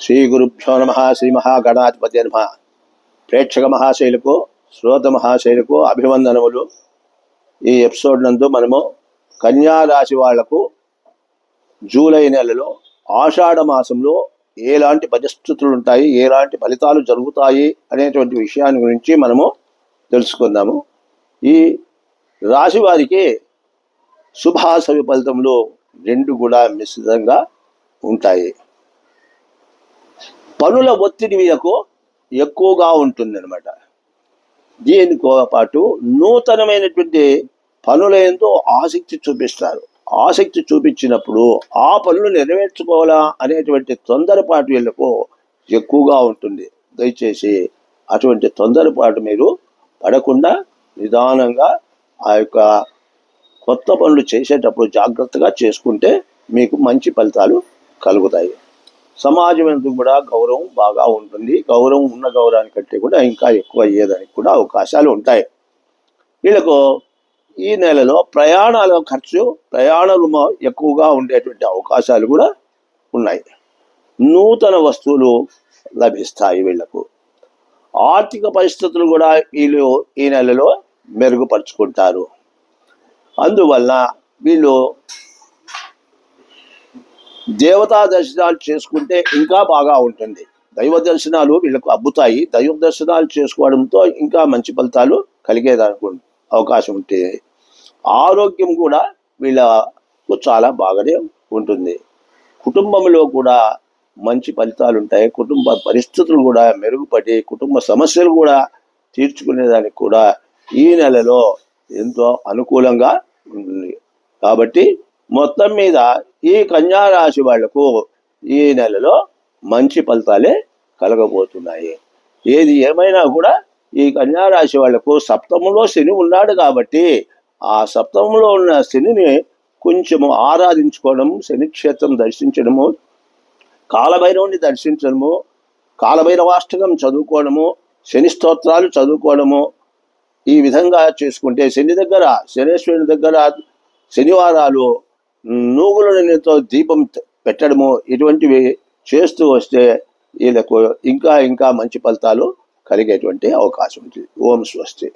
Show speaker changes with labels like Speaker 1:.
Speaker 1: శ్రీ గురుభ్యో నమః. శ్రీ మహాగణాధిపతి నమః. ప్రేక్షక మహాశైలకు, శ్రోత మహాశైలకు అభివందనములు. ఈ ఎపిసోడ్ నందు మనము కన్యా రాశి వాళ్లకు జూలై నెలలో ఆషాఢ మాసంలో ఎలాంటి పరిస్థితులు ఉంటాయి, ఎలాంటి ఫలితాలు జరుగుతాయి అనేటువంటి విషయాన్ని గురించి మనము తెలుసుకుందాము. ఈ రాశి వారికి శుభాశుభ ఫలితములు రెండు కూడా మిశ్రితంగా ఉంటాయి. పనుల ఒత్తిడి వీళ్ళకు ఎక్కువగా ఉంటుందన్నమాట. దీనితో పాటు నూతనమైనటువంటి పనుల యందు ఆసక్తి చూపిస్తారు. ఆసక్తి చూపించినప్పుడు ఆ పనులు నెరవేర్చుకోవాలా అనేటువంటి తొందరపాటు వీళ్ళకు ఎక్కువగా ఉంటుంది. దయచేసి అటువంటి తొందరపాటు మీరు పడకుండా నిదానంగా ఆ యొక్క కొత్త పనులు చేసేటప్పుడు జాగ్రత్తగా చేసుకుంటే మీకు మంచి ఫలితాలు కలుగుతాయి. సమాజం ఎందుకు కూడా గౌరవం బాగా ఉంటుంది. గౌరవం ఉన్న గౌరవానికంటే కూడా ఇంకా ఎక్కువ అయ్యేదానికి కూడా అవకాశాలు ఉంటాయి. వీళ్ళకు ఈ నెలలో ప్రయాణాల ఖర్చు, ప్రయాణాలు ఎక్కువగా ఉండేటువంటి అవకాశాలు కూడా ఉన్నాయి. నూతన వస్తువులు లభిస్తాయి. వీళ్లకు ఆర్థిక పరిస్థితులు కూడా వీళ్ళు ఈ నెలలో మెరుగుపరుచుకుంటారు. అందువల్ల వీళ్ళు దేవతా దర్శనాలు చేసుకుంటే ఇంకా బాగా ఉంటుంది. దైవ దర్శనాలు వీళ్ళకు అబ్బుతాయి. దైవ దర్శనాలు చేసుకోవడంతో ఇంకా మంచి ఫలితాలు కలిగేదానికి అవకాశం ఉంటుంది. ఆరోగ్యం కూడా వీళ్ళకు చాలా బాగానే ఉంటుంది. కుటుంబంలో కూడా మంచి ఫలితాలు ఉంటాయి. కుటుంబ పరిస్థితులు కూడా మెరుగుపడి కుటుంబ సమస్యలు కూడా తీర్చుకునేదానికి కూడా ఈ నెలలో ఎంతో అనుకూలంగా ఉంటుంది. కాబట్టి మొత్తం మీద ఈ కన్యా రాశి వాళ్లకు ఈ నెలలో మంచి ఫలితాలే కలగబోతున్నాయి. ఏది ఏమైనా కూడా ఈ కన్యా రాశి వాళ్లకు సప్తమంలో శని ఉన్నాడు కాబట్టి ఆ సప్తమంలో ఉన్న శనిని కొంచెము ఆరాధించుకోవడము, శని క్షేత్రం దర్శించడము, కాలభైరవుని దర్శించడము, కాలభైరవాష్టకం చదువుకోవడము, శని స్తోత్రాలు చదువుకోవడము, ఈ విధంగా చేసుకుంటే శని దగ్గర, శనేశ్వరుని దగ్గర శనివారాలు నూగుల నూనెతో దీపం పెట్టడము, ఇటువంటివి చేస్తూ వస్తే వీళ్ళకు ఇంకా ఇంకా మంచి ఫలితాలు కలిగేటువంటి అవకాశం ఉంటుంది. ఓం స్వస్తి.